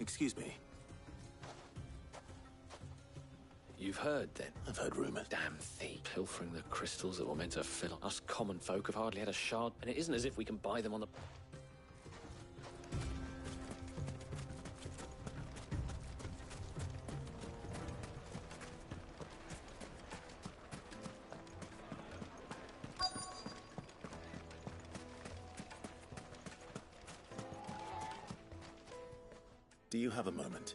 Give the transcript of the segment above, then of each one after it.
Excuse me. You've heard, then? I've heard rumors. Damn thief. Pilfering the crystals that were meant to fill us common folk have hardly had a shard, and it isn't as if we can buy them on the... Do you have a moment?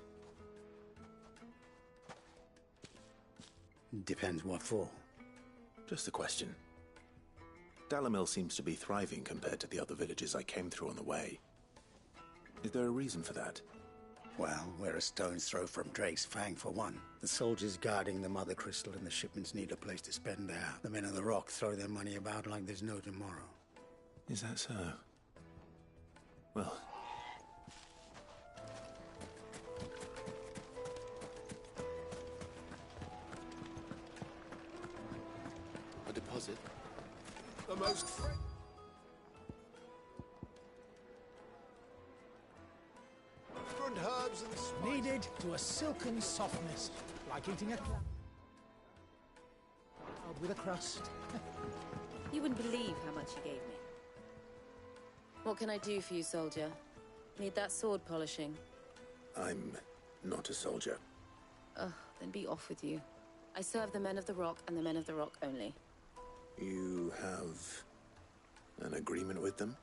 Depends what for. Just a question. Dalamil seems to be thriving compared to the other villages I came through on the way. Is there a reason for that? Well, we're a stone's throw from Drake's Fang for one. The soldiers guarding the Mother Crystal and the shipments need a place to spend there. The men of the Rock throw their money about like there's no tomorrow. Is that so? Well... A deposit? The most... fragrant herbs and spices. Kneaded to a silken softness, like eating a clam with a crust. You wouldn't believe how much he gave me. What can I do for you, soldier? Need that sword polishing? I'm not a soldier. Ugh, then be off with you. I serve the men of the Rock and the men of the Rock only. You have... an agreement with them?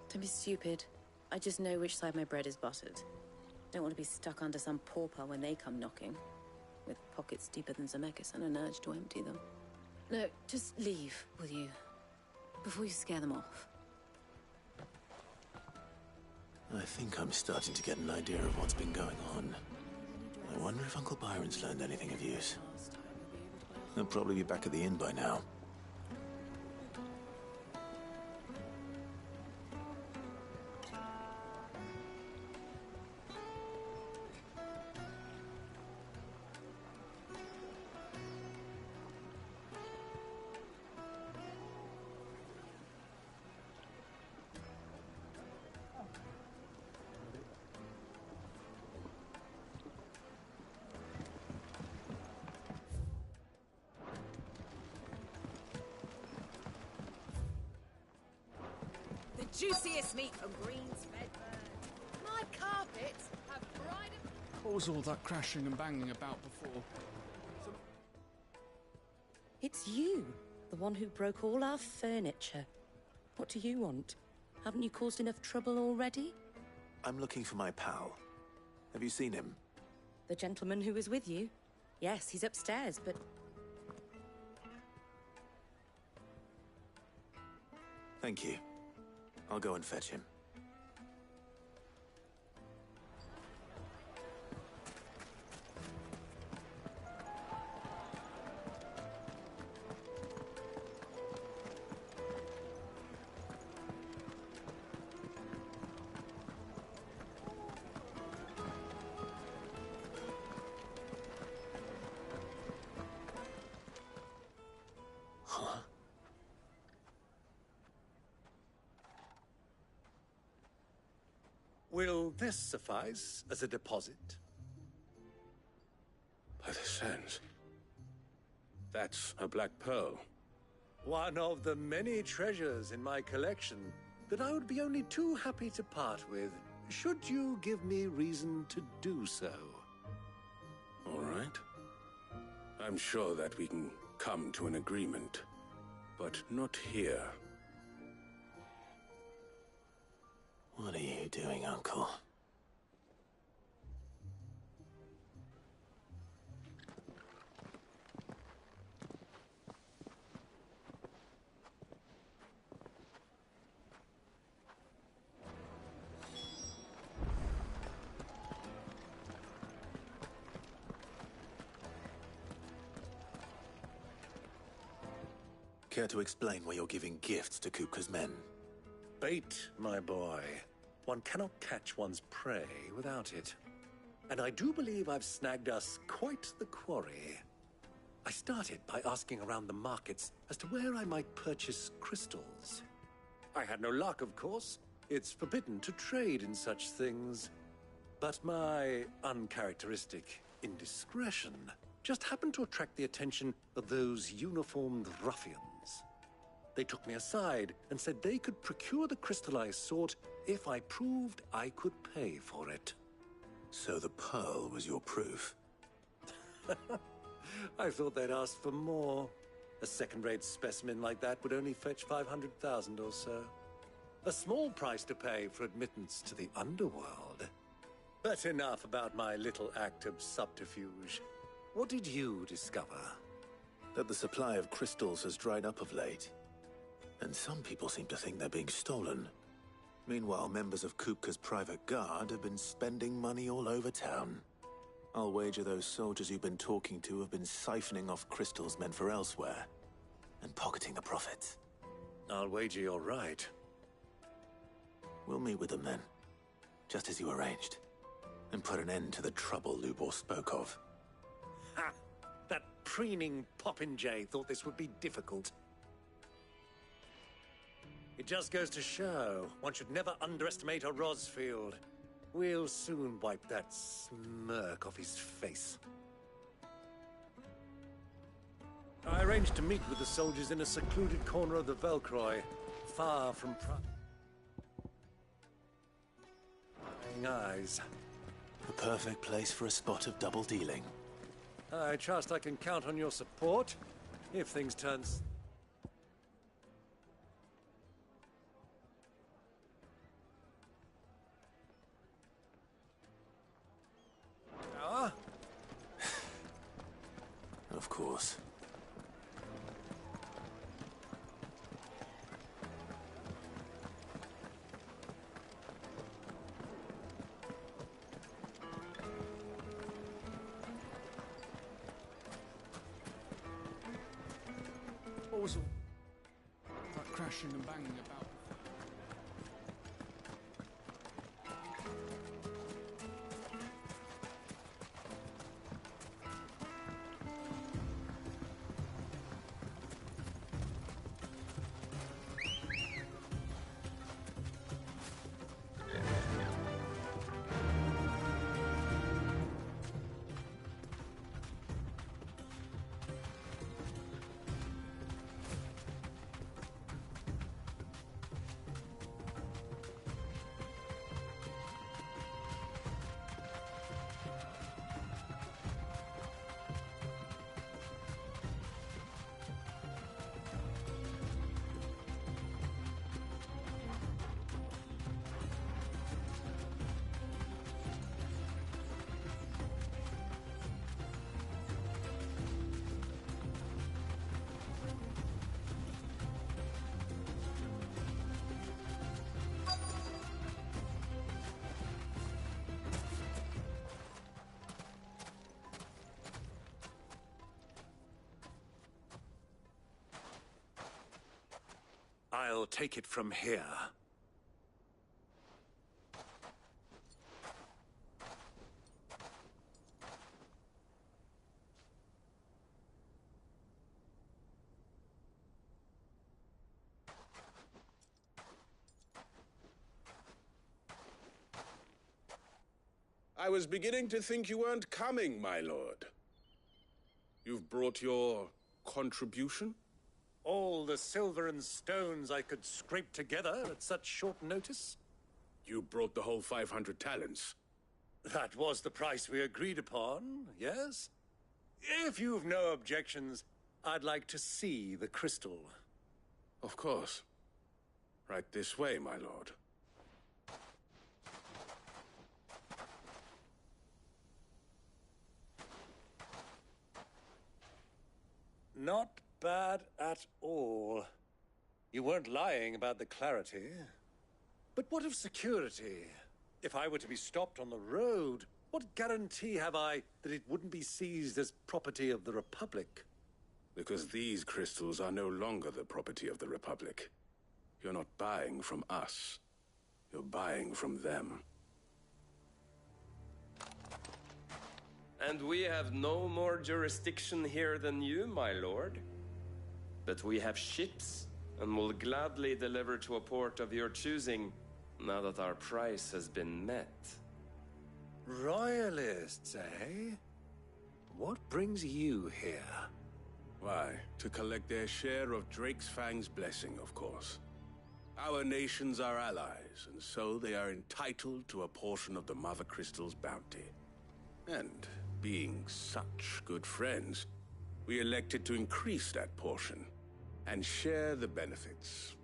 Don't be stupid. I just know which side my bread is buttered. Don't want to be stuck under some pauper when they come knocking. With pockets deeper than Zemeckis and an urge to empty them. No, just leave, will you? Before you scare them off. I think I'm starting to get an idea of what's been going on. I wonder if Uncle Byron's learned anything of use. He'll probably be back at the inn by now. Juiciest meat from Green's Medburn. My carpets have brighter... What was all that crashing and banging about before? It's you, the one who broke all our furniture. What do you want? Haven't you caused enough trouble already? I'm looking for my pal. Have you seen him? The gentleman who was with you? Yes, he's upstairs, but... Thank you. I'll go and fetch him. Will this suffice as a deposit? By the sands. That's a black pearl. One of the many treasures in my collection that I would be only too happy to part with, should you give me reason to do so. All right. I'm sure that we can come to an agreement, but not here. What are you doing, Uncle? Care to explain why you're giving gifts to Kupka's men? Bait, my boy. One cannot catch one's prey without it. And I do believe I've snagged us quite the quarry. I started by asking around the markets as to where I might purchase crystals. I had no luck, of course. It's forbidden to trade in such things. But my uncharacteristic indiscretion just happened to attract the attention of those uniformed ruffians. They took me aside and said they could procure the crystal I sought if I proved I could pay for it. So the pearl was your proof? I thought they'd ask for more. A second-rate specimen like that would only fetch 500,000 or so. A small price to pay for admittance to the underworld. But enough about my little act of subterfuge. What did you discover? That the supply of crystals has dried up of late. And some people seem to think they're being stolen. Meanwhile, members of Kupka's private guard have been spending money all over town. I'll wager those soldiers you've been talking to have been siphoning off crystals meant for elsewhere, and pocketing the profits. I'll wager you're right. We'll meet with them then, just as you arranged, and put an end to the trouble Lubor spoke of. Ha! That preening popinjay thought this would be difficult. It just goes to show one should never underestimate a Rosfield. We'll soon wipe that smirk off his face. I arranged to meet with the soldiers in a secluded corner of the Velcroy, far from prying eyes. The perfect place for a spot of double dealing. I trust I can count on your support if things turn... Of course. What was all that crashing and banging about? I'll take it from here. I was beginning to think you weren't coming, my lord. You've brought your contribution? All the silver and stones I could scrape together at such short notice? You brought the whole 500 talents. That was the price we agreed upon, yes? If you've no objections, I'd like to see the crystal. Of course. Right this way, my lord. Not bad at all. You weren't lying about the clarity. But what of security? If I were to be stopped on the road, what guarantee have I that it wouldn't be seized as property of the Republic? Because these crystals are no longer the property of the Republic. You're not buying from us. You're buying from them. And we have no more jurisdiction here than you, my lord. But we have ships, and will gladly deliver to a port of your choosing, now that our price has been met. Royalists, eh? What brings you here? Why, to collect their share of Drake's Fang's blessing, of course. Our nations are allies, and so they are entitled to a portion of the Mother Crystal's bounty. And, being such good friends, we elected to increase that portion and share the benefits.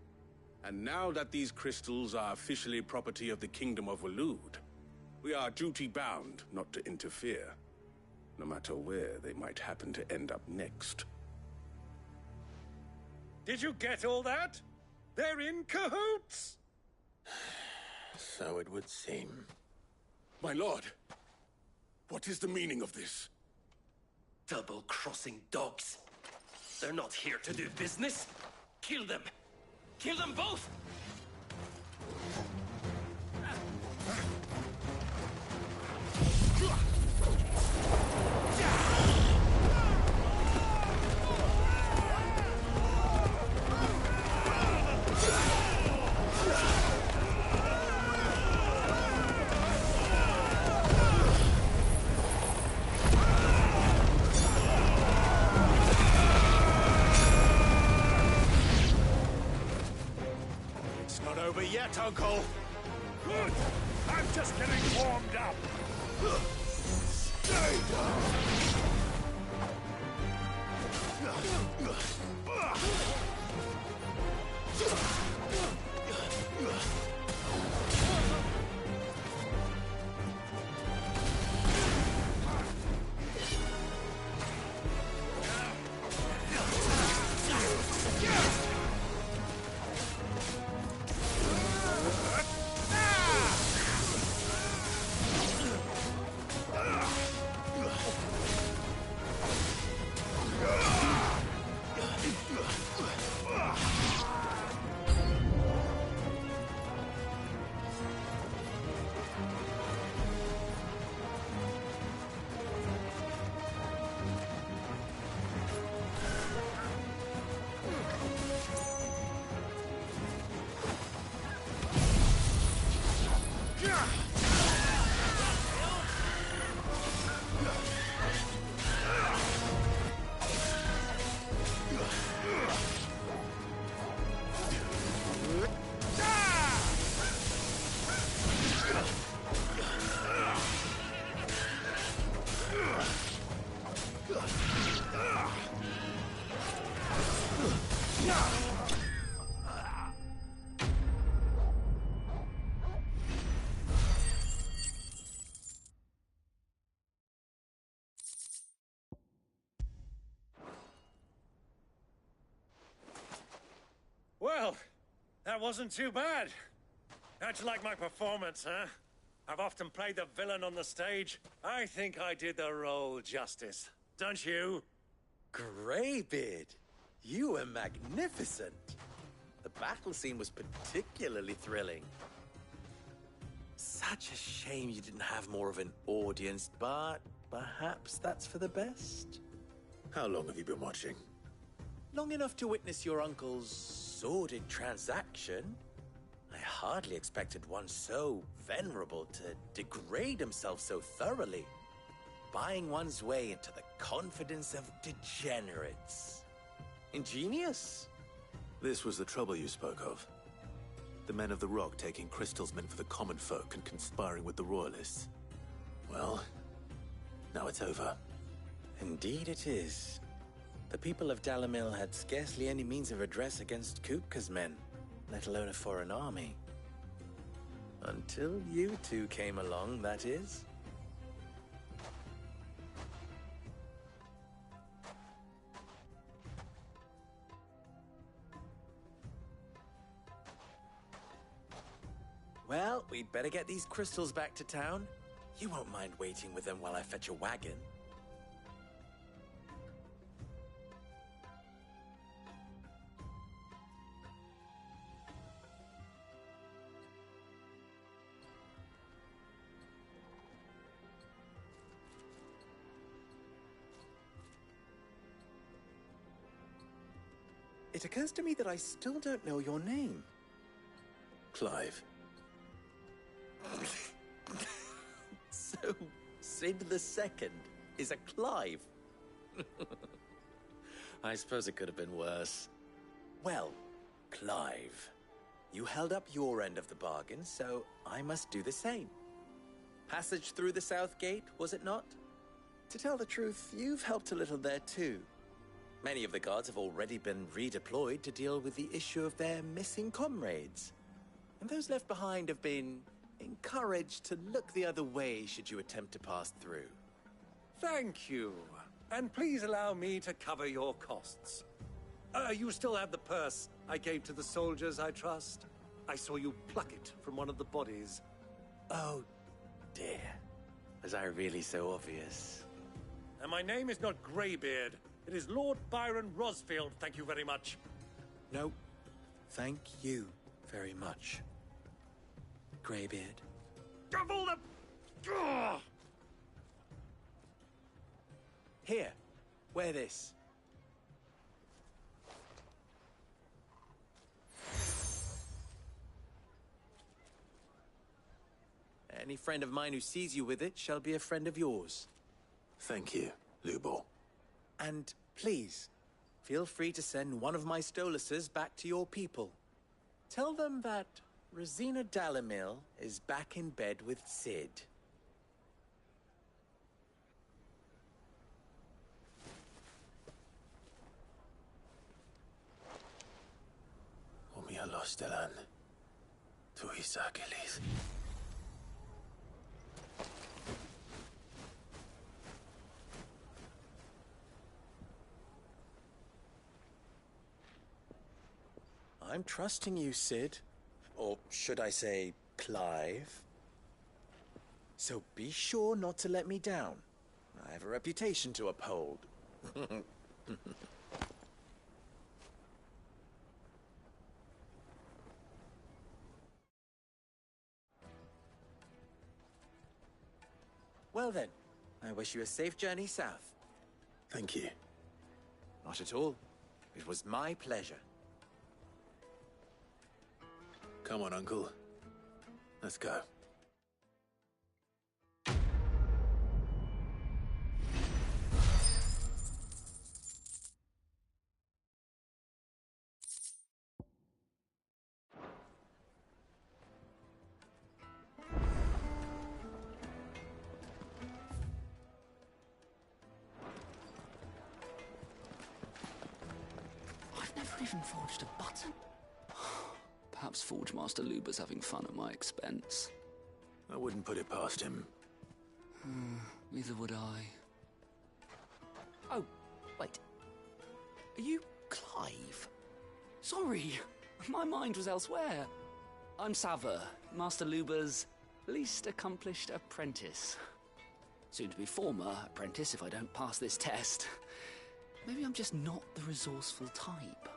And now that these crystals are officially property of the Kingdom of Waloed, we are duty-bound not to interfere, no matter where they might happen to end up next. Did you get all that? They're in cahoots! So it would seem. My lord, what is the meaning of this? Double-crossing dogs. They're not here to do business. Kill them. Kill them both! It's not over yet, Uncle! Good! I'm just getting warmed up! Stay down! Well, that wasn't too bad. How'd you like my performance, huh? I've often played the villain on the stage. I think I did the role justice. Don't you? Greybeard, you were magnificent. The battle scene was particularly thrilling. Such a shame you didn't have more of an audience, but perhaps that's for the best. How long have you been watching? Long enough to witness your uncle's sordid transaction. I hardly expected one so venerable to degrade himself so thoroughly, buying one's way into the confidence of degenerates. Ingenious. This was the trouble you spoke of. The men of the Rock taking crystals meant for the common folk and conspiring with the Royalists. Well, now it's over. Indeed it is. The people of Dalamil had scarcely any means of redress against Kupka's men, let alone a foreign army. Until you two came along, that is. Well, we'd better get these crystals back to town. You won't mind waiting with them while I fetch a wagon. It occurs to me that I still don't know your name. Clive. So So, Sid the Second is a Clive? I suppose it could have been worse. Well, Clive, you held up your end of the bargain, so I must do the same. Passage through the South Gate, was it not? To tell the truth, you've helped a little there too. Many of the guards have already been redeployed to deal with the issue of their missing comrades. And those left behind have been encouraged to look the other way should you attempt to pass through. Thank you. And please allow me to cover your costs. You still have the purse I gave to the soldiers, I trust? I saw you pluck it from one of the bodies. Oh, dear. Was I really so obvious? And my name is not Greybeard. It is Lord Byron Rosfield, thank you very much. No, thank you very much, Greybeard. Of all the... Ugh! Here, wear this. Any friend of mine who sees you with it shall be a friend of yours. Thank you, Lubor. And please, feel free to send one of my Stoluses back to your people. Tell them that Rosina Dalamil is back in bed with Sid. Umialos Delan. Tuisa Achilles. I'm trusting you, Sid. Or should I say, Clive? So be sure not to let me down. I have a reputation to uphold. Well then, I wish you a safe journey south. Thank you. Not at all. It was my pleasure. Come on, Uncle. Let's go. I've never even forged a button. Perhaps Forge Master Luber's having fun at my expense. I wouldn't put it past him. Neither would I. Oh, wait. Are you Clive? Sorry, my mind was elsewhere. I'm Sava, Master Luber's least accomplished apprentice. Soon to be former apprentice if I don't pass this test. Maybe I'm just not the resourceful type.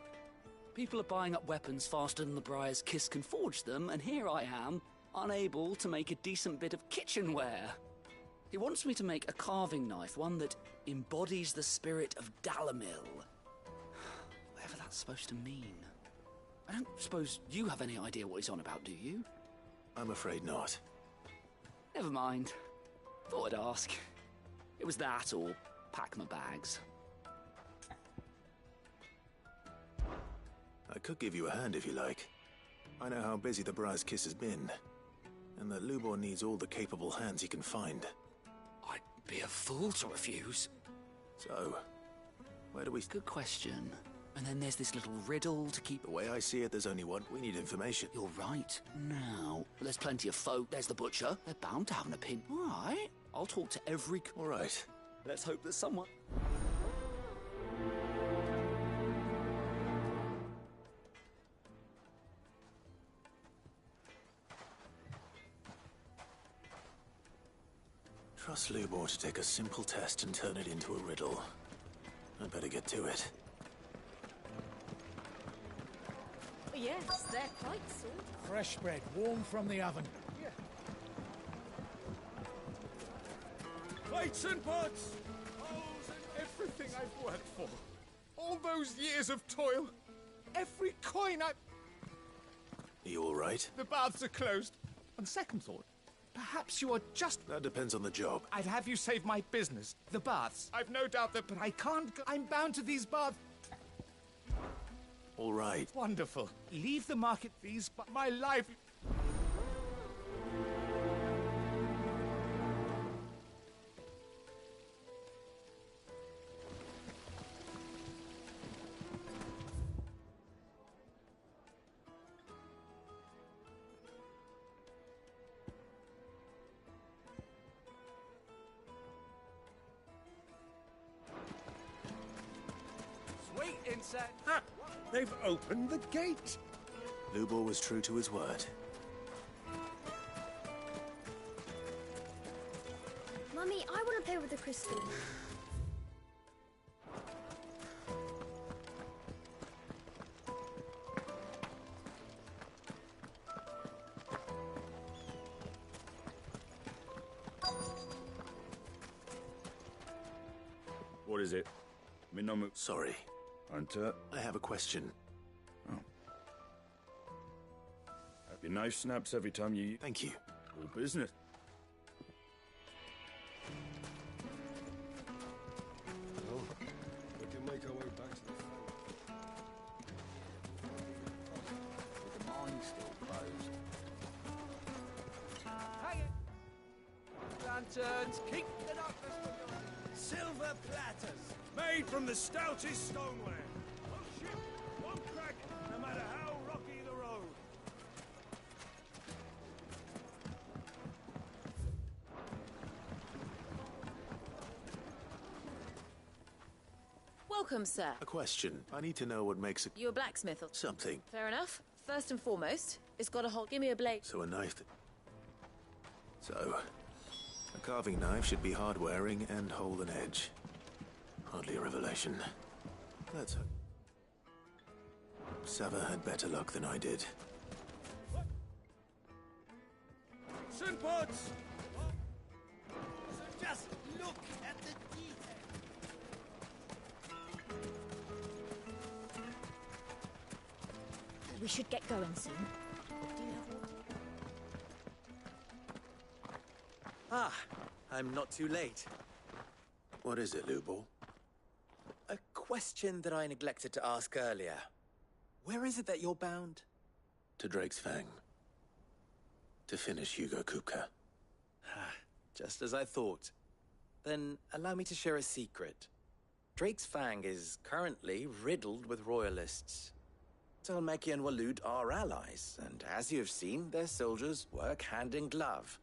People are buying up weapons faster than the Briar's Kiss can forge them, and here I am, unable to make a decent bit of kitchenware. He wants me to make a carving knife, one that embodies the spirit of Dalamil. Whatever that's supposed to mean. I don't suppose you have any idea what he's on about, do you? I'm afraid not. Never mind. Thought I'd ask. It was that or pack my bags. I could give you a hand if you like. I know how busy the Briar's Kiss has been, and that Lubor needs all the capable hands he can find. I'd be a fool to refuse. So, where do we... Good question. And then there's this little riddle to keep... The way I see it, there's only one. We need information. You're right. Now, there's plenty of folk. There's the butcher. They're bound to have an opinion. All right. I'll talk to every... All right. Let's hope there's someone... Trust Lubor to take a simple test and turn it into a riddle. I'd better get to it. Yes, they're quite sort. Fresh bread, warm from the oven. Plates and pots! Bowls and everything I've worked for. All those years of toil. Every coin I... Are you all right? The baths are closed. On second thought, Perhaps you are just... That depends on the job. I'd have you save my business. The baths. I've no doubt that... But I can't go... I'm bound to these baths. All right. Wonderful. Leave the market fees, but my life... Sweet insect. Ha! They've opened the gate. Lubor was true to his word. Mummy, I want to play with the crystal. What is it? Minomu. Sorry. Hunter. I have a question. Oh. Have your knife snaps every time you... Thank you. Good business. Oh, we can make our way back to the With the mine still closed. Hang it! Lanterns, keep the darkness from your... Silver platters, made from the stoutest stoneware. One ship, one crack, no matter how rocky the road. Welcome, sir. A question. I need to know what makes a... You a blacksmith or... Something. Fair enough. First and foremost, it's got a hole. Give me a blade. So a knife that... So... A carving knife should be hard-wearing and hold an edge. Hardly a revelation. Let's hope. Sava had better luck than I did. Sunpots! Just look at the detail. We should get going soon. Ah, I'm not too late. What is it, Lubor? A question that I neglected to ask earlier. Where is it that you're bound? To Drake's Fang. To finish Hugo Kupka. Just as I thought. Then allow me to share a secret. Drake's Fang is currently riddled with royalists. Talmeki and Waloed are allies, and as you have seen, their soldiers work hand in glove.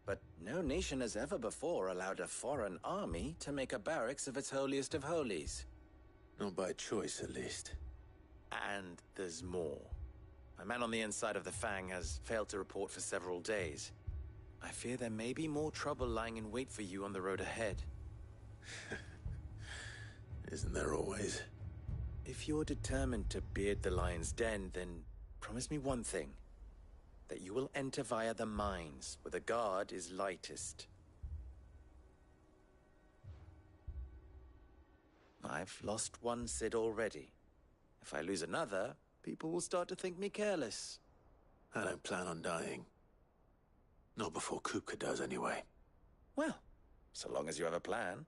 But no nation has ever before allowed a foreign army to make a barracks of its holiest of holies. Not by choice, at least. And there's more. A man on the inside of the Fang has failed to report for several days. I fear there may be more trouble lying in wait for you on the road ahead. Isn't there always? If you're determined to beard the lion's den, then promise me one thing. That you will enter via the mines, where the guard is lightest. I've lost one Cid already. If I lose another, people will start to think me careless. I don't plan on dying. Not before Kupka does, anyway. Well, so long as you have a plan.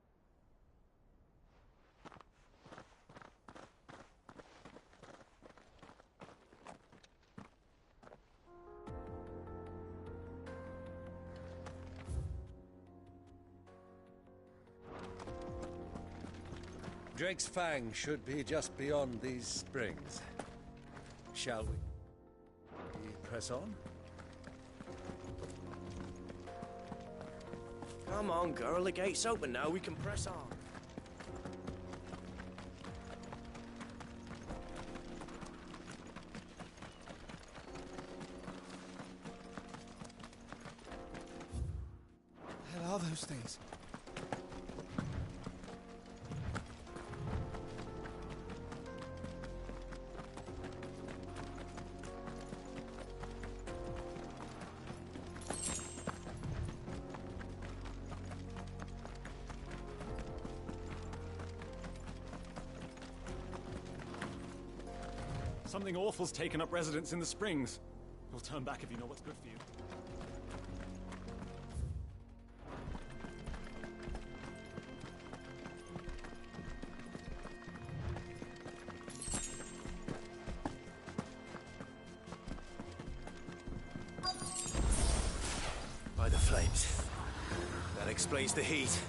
Drake's Fang should be just beyond these springs. Shall we press on? Come on, girl. The gate's open now. We can press on. What the hell are those things? Something awful's taken up residence in the springs. We'll turn back if you know what's good for you. explains the heat.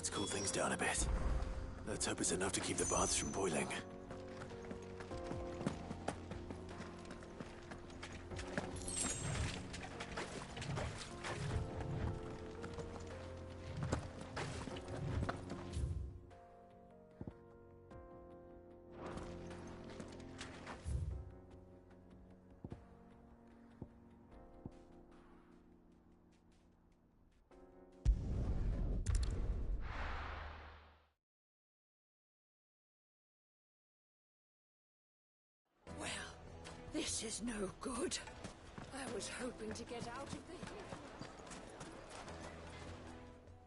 Let's cool things down a bit. Let's hope it's enough to keep the baths from boiling. This is no good. I was hoping to get out of the...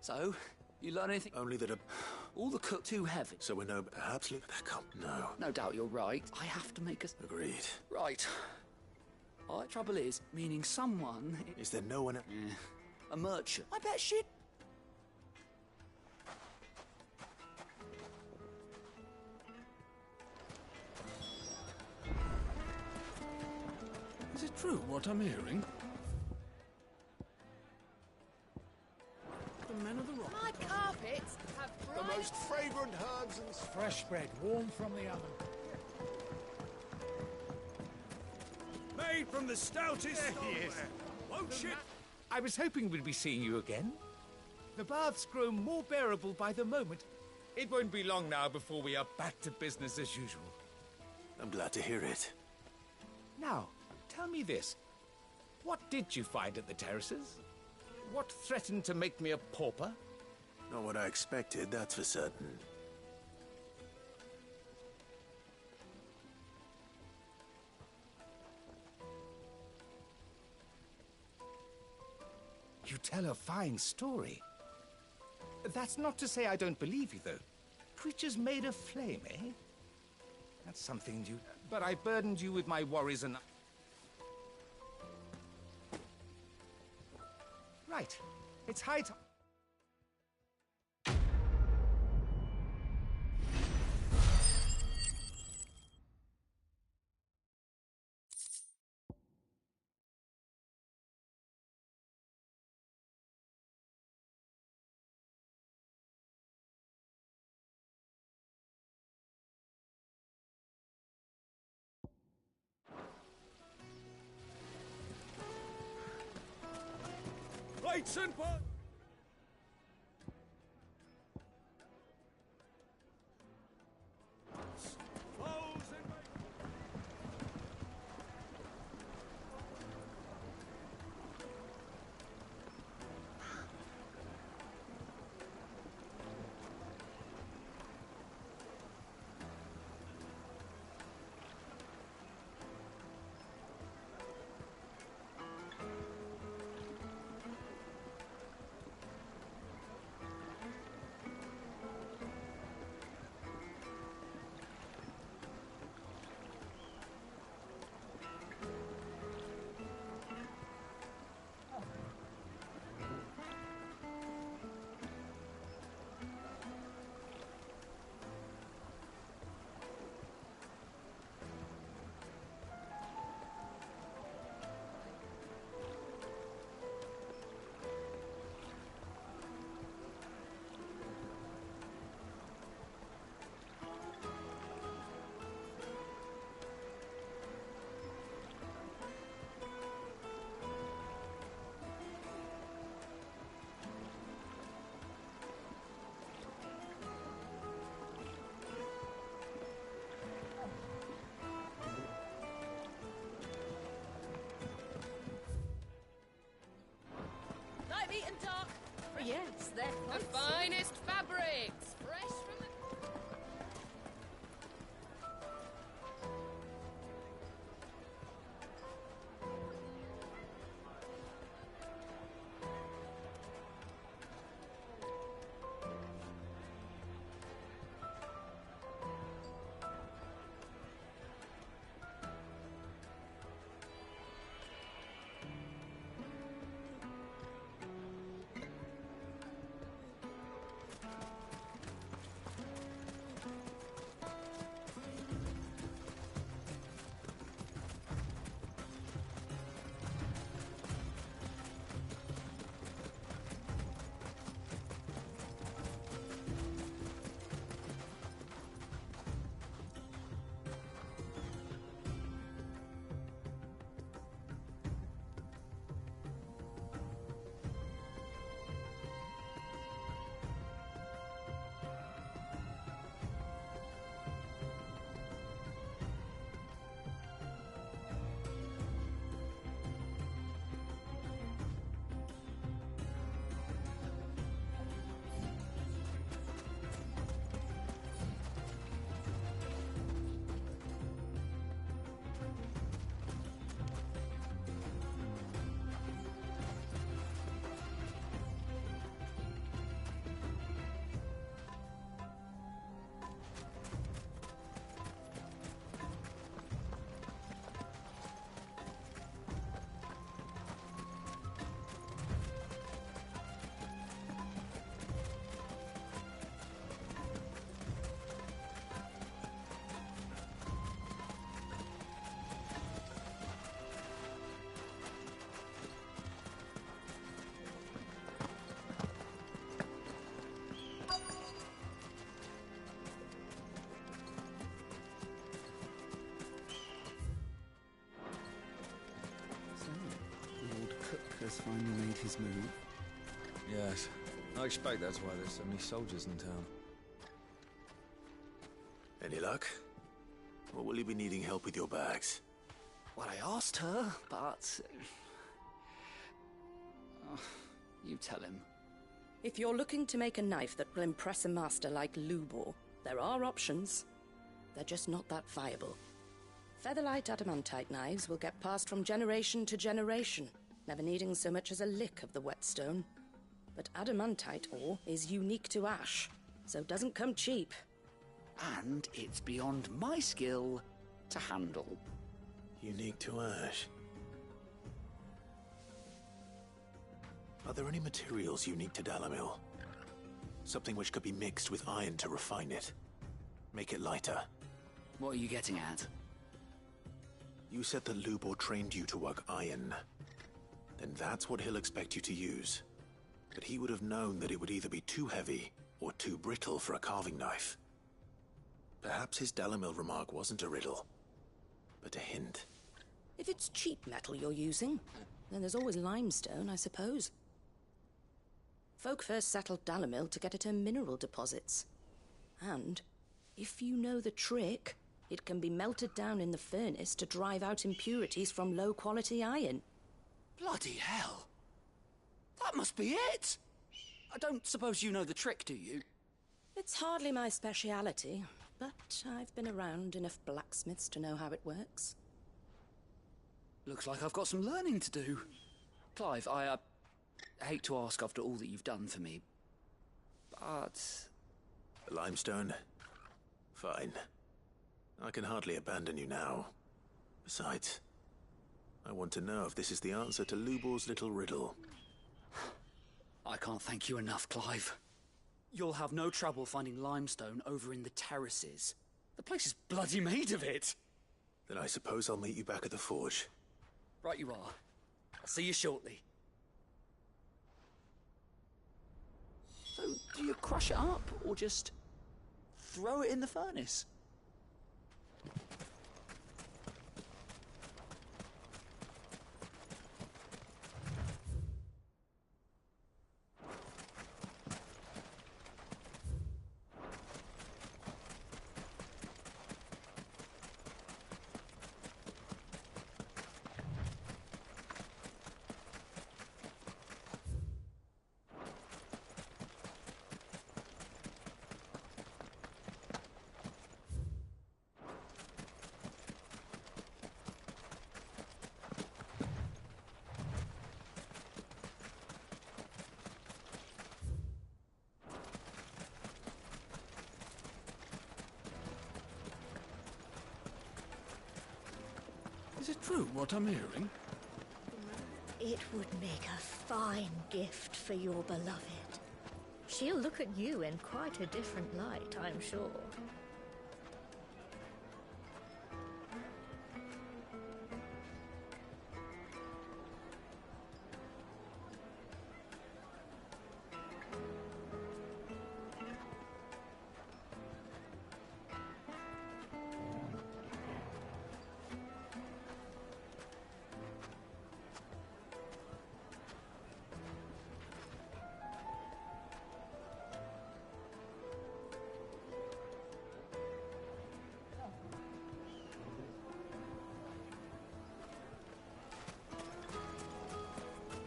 So, you learn anything? Only that all the cook too heavy. So we know perhaps leave that come. No. No doubt you're right. I have to make us... Agreed. Right. All right, trouble is, meaning someone... Is there no one... A merchant. I bet she'd... Is it true what I'm hearing? The men of the rock. My carpets have The most fragrant herbs and... Fresh bread, warm from the oven. Made from the stoutest There he is. Won't you? I was hoping we'd be seeing you again. The baths grow more bearable by the moment. It won't be long now before we are back to business as usual. I'm glad to hear it. Now, tell me this. What did you find at the terraces? What threatened to make me a pauper? Not what I expected, that's for certain. You tell a fine story. That's not to say I don't believe you, though. Creatures made of flame, eh? That's something you... But I burdened you with my worries and... Right. It's high time... Knights and Light and dark. Yes, they're the finest fabrics, fresh from the... Has finally made his move. Yes. I expect that's why there's so many soldiers in town. Any luck? Or will you be needing help with your bags? Well, I asked her, but... you tell him. If you're looking to make a knife that will impress a master like Lubor, there are options. They're just not that viable. Featherlight adamantite knives will get passed from generation to generation, never needing so much as a lick of the whetstone. But adamantite ore is unique to ash, so doesn't come cheap. And it's beyond my skill to handle. Unique to ash? Are there any materials unique to Dalimil? Something which could be mixed with iron to refine it. Make it lighter. What are you getting at? You said that Lubor trained you to work iron. Then that's what he'll expect you to use. But he would have known that it would either be too heavy or too brittle for a carving knife. Perhaps his Dalimil remark wasn't a riddle, but a hint. If it's cheap metal you're using, then there's always limestone, I suppose. Folk first settled Dalamil to get at her mineral deposits. And, if you know the trick, it can be melted down in the furnace to drive out impurities from low-quality iron. Bloody hell! That must be it! I don't suppose you know the trick, do you? It's hardly my speciality, but I've been around enough blacksmiths to know how it works. Looks like I've got some learning to do. Clive, I hate to ask after all that you've done for me, but... Limestone? Fine. I can hardly abandon you now. Besides, I want to know if this is the answer to Lubor's little riddle. I can't thank you enough, Clive. You'll have no trouble finding limestone over in the terraces. The place is bloody made of it. Then I suppose I'll meet you back at the forge. Right you are. I'll see you shortly. So, do you crush it up, or just throw it in the furnace? Is it true what I'm hearing? It would make a fine gift for your beloved. She'll look at you in quite a different light, I'm sure.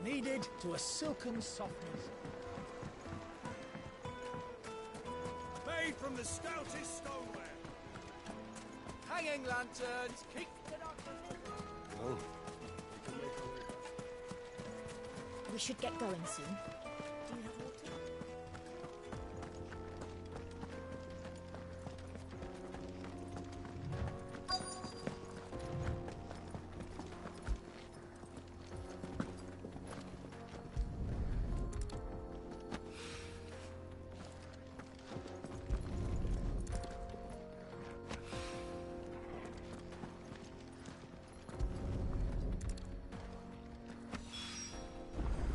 Kneaded to a silken softness. Made from the stoutest stoneware. Hanging lanterns, keep Oh. We should get going soon. Do you have water?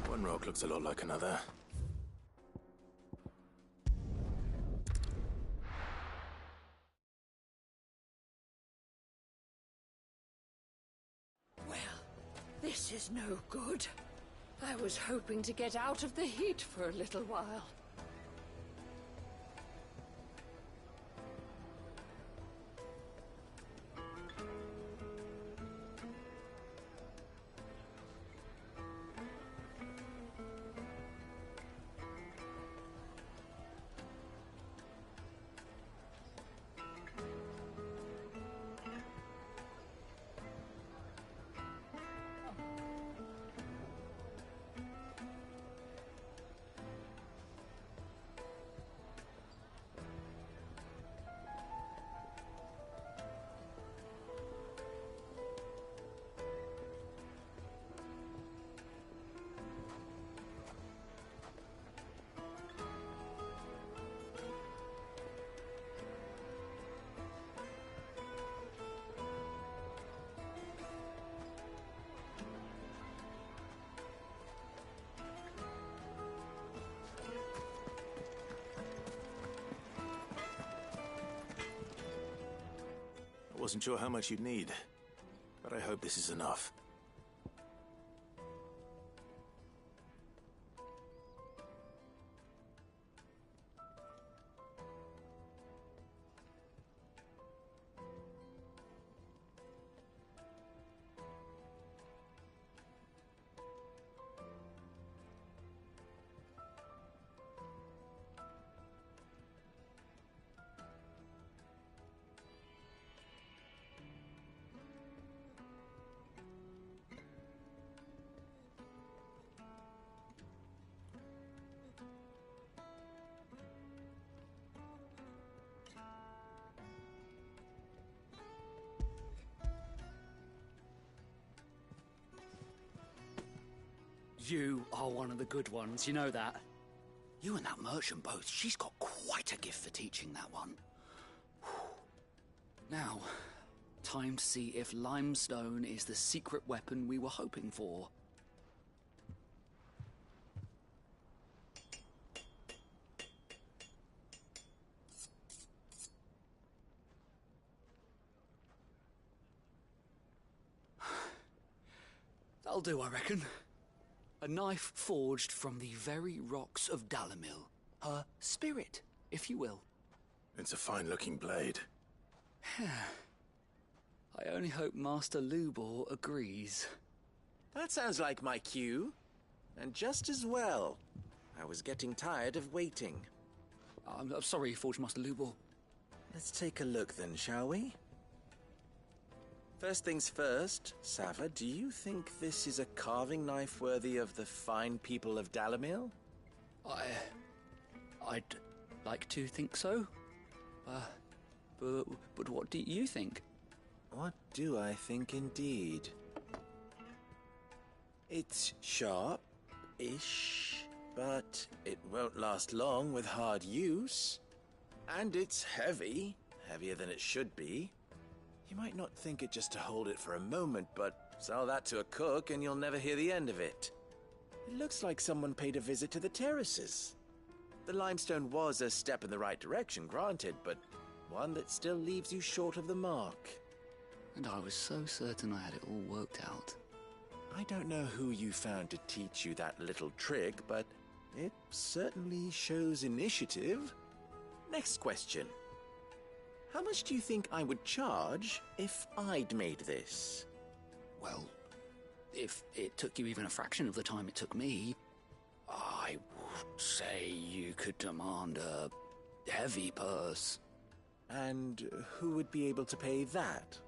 One rock looks a lot like another. Well, this is no good. I was hoping to get out of the heat for a little while. I wasn't sure how much you'd need, but I hope this is enough. You are one of the good ones, you know that. You and that merchant both, she's got quite a gift for teaching that one. Now, time to see if limestone is the secret weapon we were hoping for. That'll do, I reckon. A knife forged from the very rocks of Dalimil. Her spirit, if you will. It's a fine-looking blade. I only hope Master Lubor agrees. That sounds like my cue. And just as well. I was getting tired of waiting. I'm sorry, Forge Master Lubor. Let's take a look then, shall we? First things first, Sava, do you think this is a carving knife worthy of the fine people of Dalimil? I'd like to think so. But what do you think? What do I think indeed? It's sharp-ish, but it won't last long with hard use. And it's heavy, heavier than it should be. You might not think it just to hold it for a moment, but sell that to a cook and you'll never hear the end of it. It looks like someone paid a visit to the terraces. The limestone was a step in the right direction, granted, but one that still leaves you short of the mark. And I was so certain I had it all worked out. I don't know who you found to teach you that little trick, but it certainly shows initiative. Next question. How much do you think I would charge if I'd made this? Well, if it took you even a fraction of the time it took me, I would say you could demand a heavy purse. And who would be able to pay that?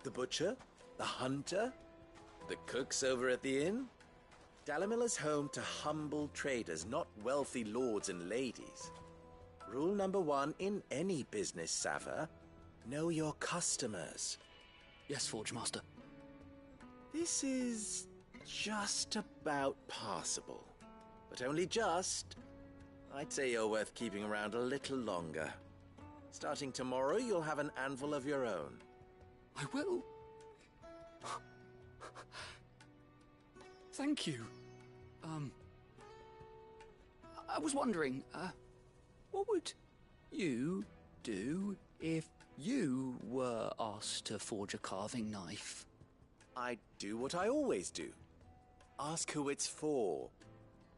The butcher? The hunter? The cooks over at the inn? Dalimil is home to humble traders, not wealthy lords and ladies. Rule number 1 in any business, Sava, know your customers. Yes, Forge Master. This is just about passable. But only just. I'd say you're worth keeping around a little longer. Starting tomorrow, you'll have an anvil of your own. I will. Thank you. I was wondering, what would you do if you were asked to forge a carving knife? I'd do what I always do. Ask who it's for.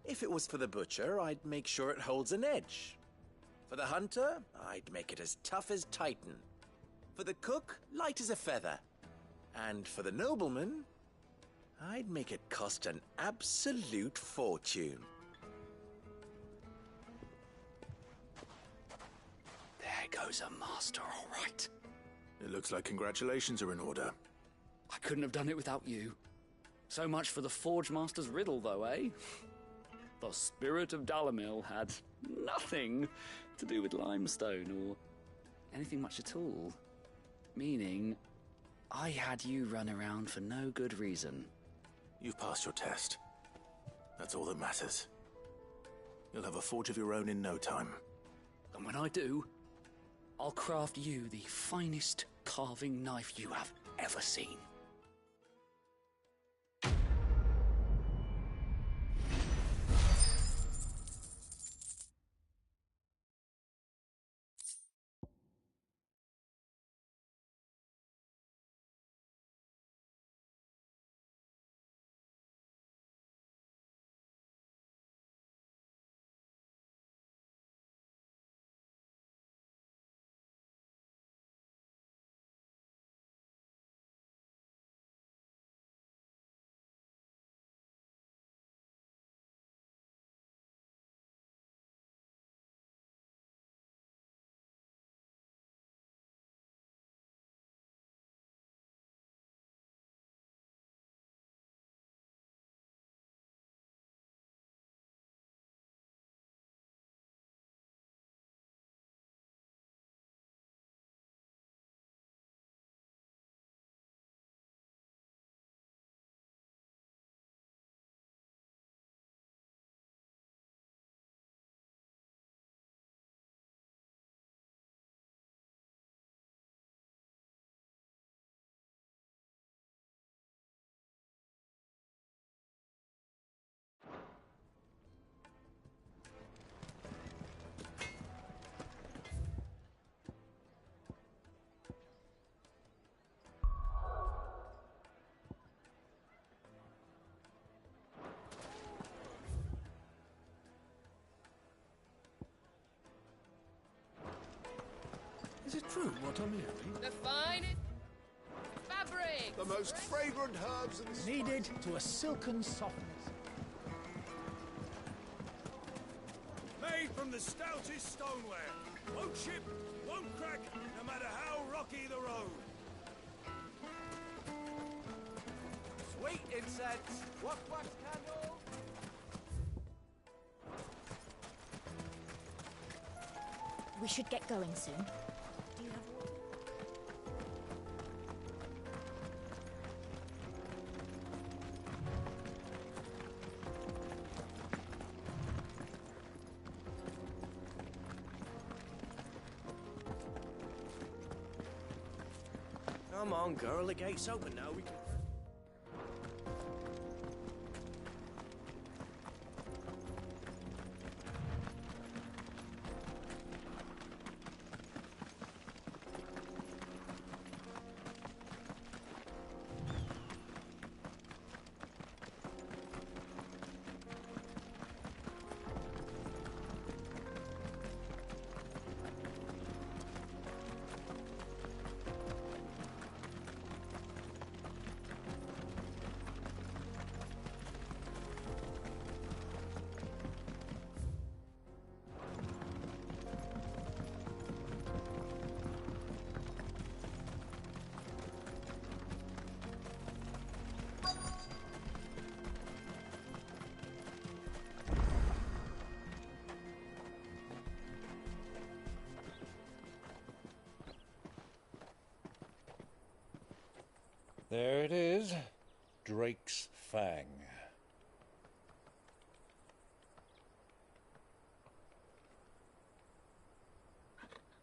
If it was for the butcher, I'd make sure it holds an edge. For the hunter, I'd make it as tough as Titan. For the cook, light as a feather. And for the nobleman, I'd make it cost an absolute fortune. There goes a master, all right. It looks like congratulations are in order. I couldn't have done it without you. So much for the Forge Master's riddle, though, eh? The spirit of Dalimil had nothing to do with limestone or anything much at all. Meaning, I had you run around for no good reason. You've passed your test. That's all that matters. You'll have a forge of your own in no time. And when I do, I'll craft you the finest carving knife you have ever seen. it true what I'm hearing? The finest fabric. The most fragrant herbs and Kneaded to a silken softness. made from the stoutest stoneware. Won't chip, won't crack, no matter how rocky the road. Sweet incense. Wax candle. We should get going soon. Do you have water? Come on, girl, the gate's open now. We can... There it is. Drake's Fang.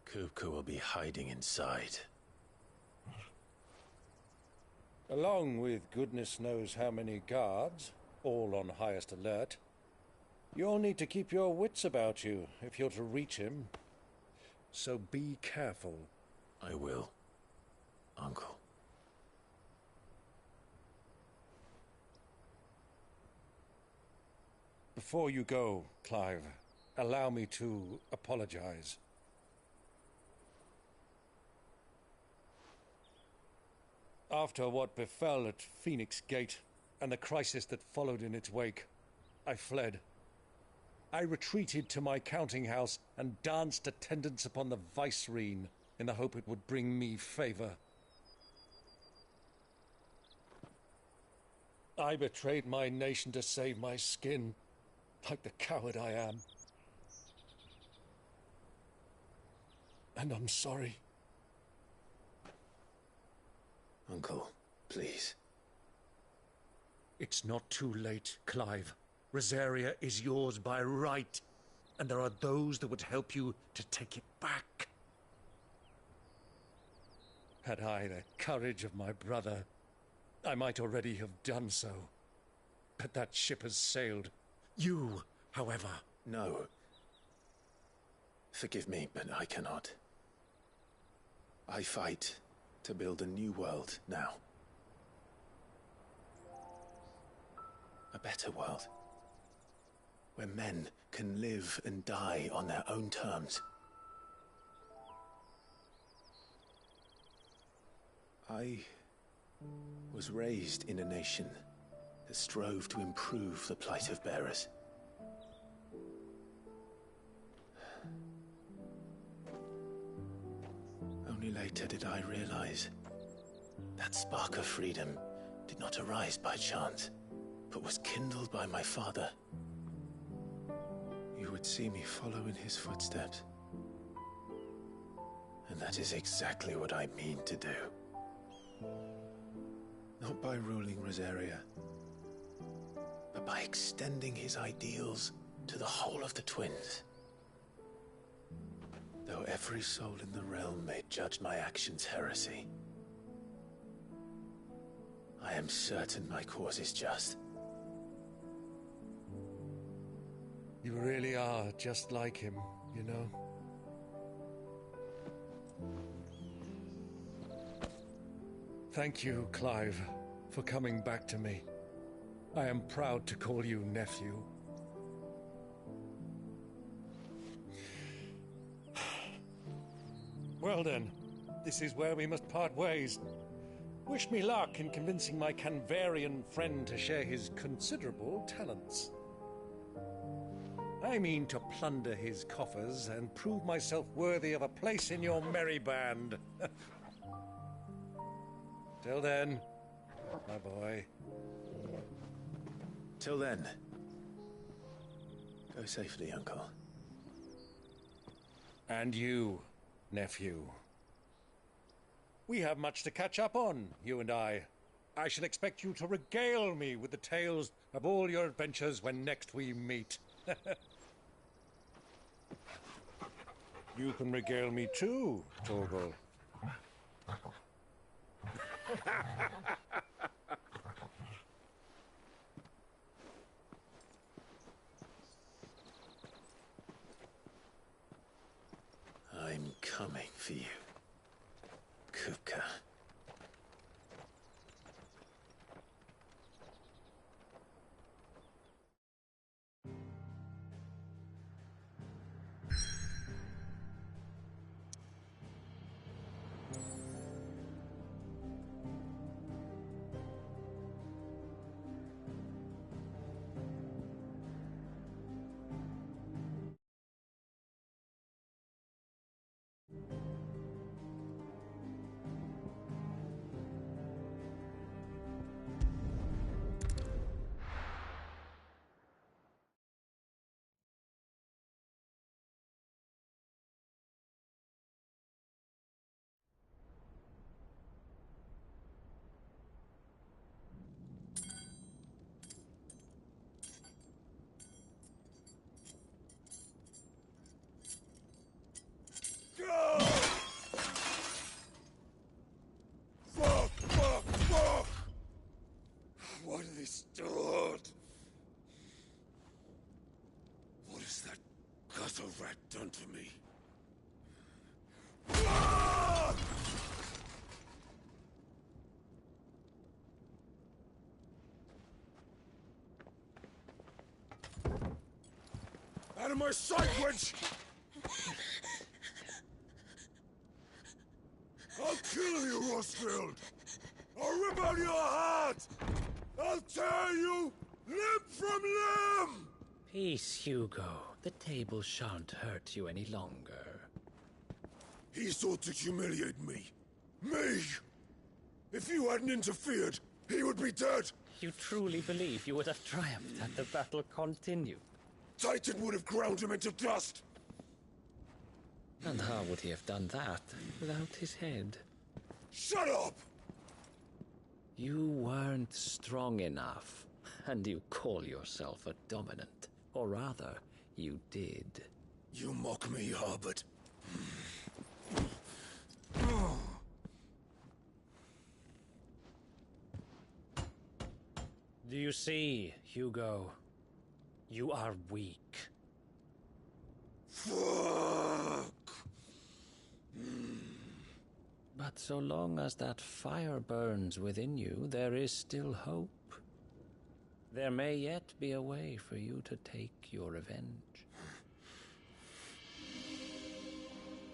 Kupka will be hiding inside. Along with goodness knows how many guards, all on highest alert. You'll need to keep your wits about you if you're to reach him. So be careful. I will, Uncle. Before you go, Clive, allow me to apologize. After what befell at Phoenix Gate and the crisis that followed in its wake, I fled. I retreated to my counting house and danced attendance upon the vicereine in the hope it would bring me favor. I betrayed my nation to save my skin, like the coward I am. And I'm sorry. Uncle, please. It's not too late, Clive. Rosaria is yours by right, and there are those that would help you to take it back. Had I the courage of my brother, I might already have done so. But that ship has sailed. You, however... No. Forgive me, but I cannot. I fight to build a new world now. A better world. Where men can live and die on their own terms. I was raised in a nation that strove to improve the plight of bearers. Only later did I realize that spark of freedom did not arise by chance, but was kindled by my father. You would see me follow in his footsteps. And that is exactly what I mean to do. Not by ruling Rosaria, but by extending his ideals to the whole of the twins. Though every soul in the realm may judge my actions heresy, I am certain my cause is just. You really are just like him, you know? Thank you, Clive, for coming back to me. I am proud to call you nephew. Well, Well then, this is where we must part ways. Wish me luck in convincing my Canvarian friend to share his considerable talents. I mean to plunder his coffers and prove myself worthy of a place in your merry band. Till then, my boy. Till then, go safely, Uncle. And you, nephew. We have much to catch up on, you and I. I shall expect you to regale me with the tales of all your adventures when next we meet. You can regale me too, Torgal. I'm coming for you, Kupka. Fuck! Why do they still hurt? What has that gutter rat done to me? Out of my sight, witch! I'll kill you, Rosfield! I'll rip out your heart! I'll tear you limb from limb! Peace, Hugo. The table shan't hurt you any longer. He sought to humiliate me. Me! If you hadn't interfered, he would be dead! You truly believe you would have triumphed had the battle continued? Titan would have ground him into dust! And how would he have done that without his head? Shut up! You weren't strong enough, and you call yourself a dominant. Or rather, you did. You mock me, Harbert. Do you see, Hugo? You are weak. Fuck! But so long as that fire burns within you, there is still hope. There may yet be a way for you to take your revenge.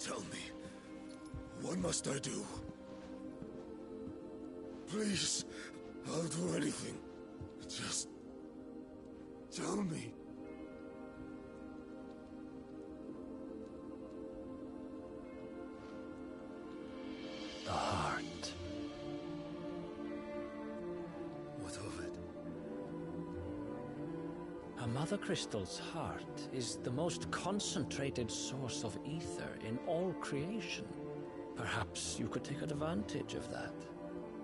Tell me, what must I do? Please, I'll do anything. Just tell me. The heart. What of it? A Mother Crystal's heart is the most concentrated source of ether in all creation. Perhaps you could take advantage of that.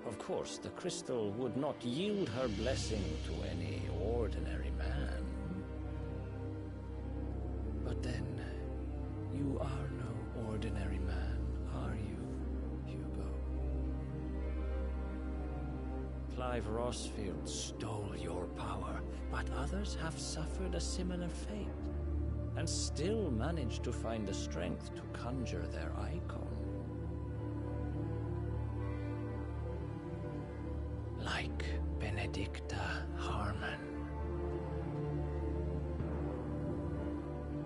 Of course, the crystal would not yield her blessing to any ordinary man. But then, you are no ordinary man, are you, Hugo? Clive Rosfield stole your power, but others have suffered a similar fate, and still managed to find the strength to conjure their icon. Like Benedicta Harmon.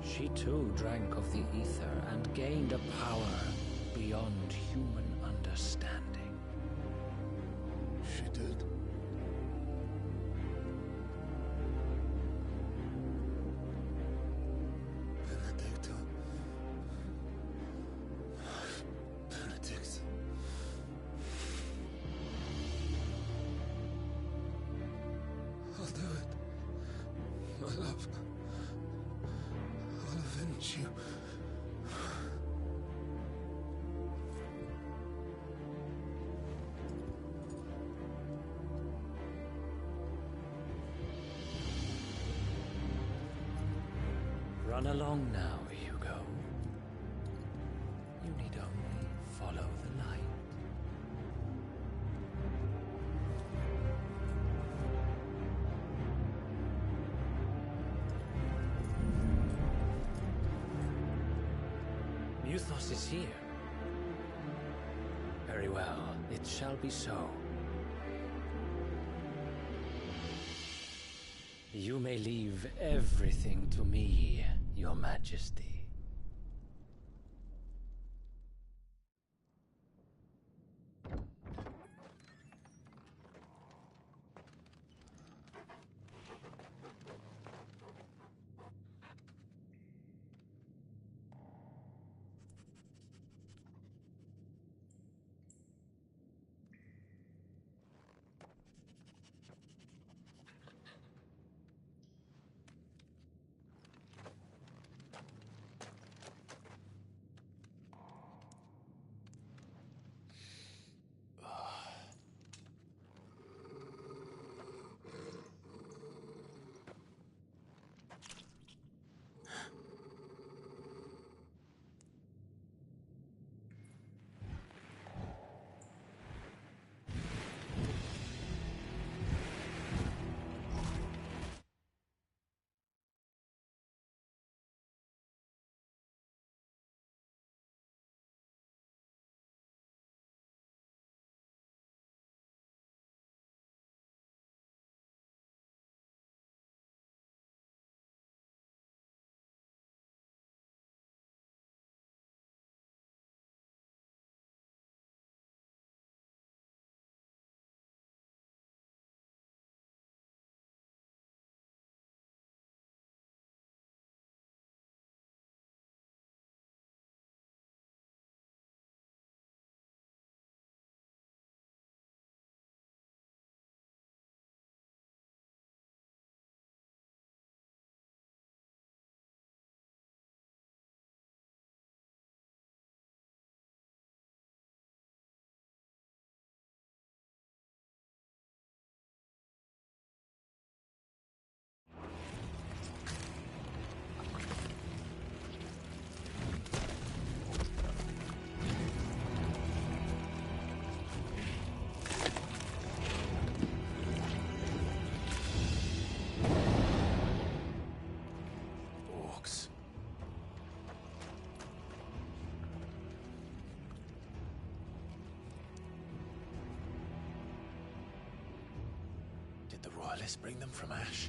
She too drank of the ether and gained a power beyond human understanding. She did. Benedicta. Benedict. I'll do it. My love. I'll avenge you. Run along now, Hugo. You need only follow the light. Muthos is here. Very well, it shall be so. You may leave everything to me, Your Majesty. Did the Royalists bring them from Ash?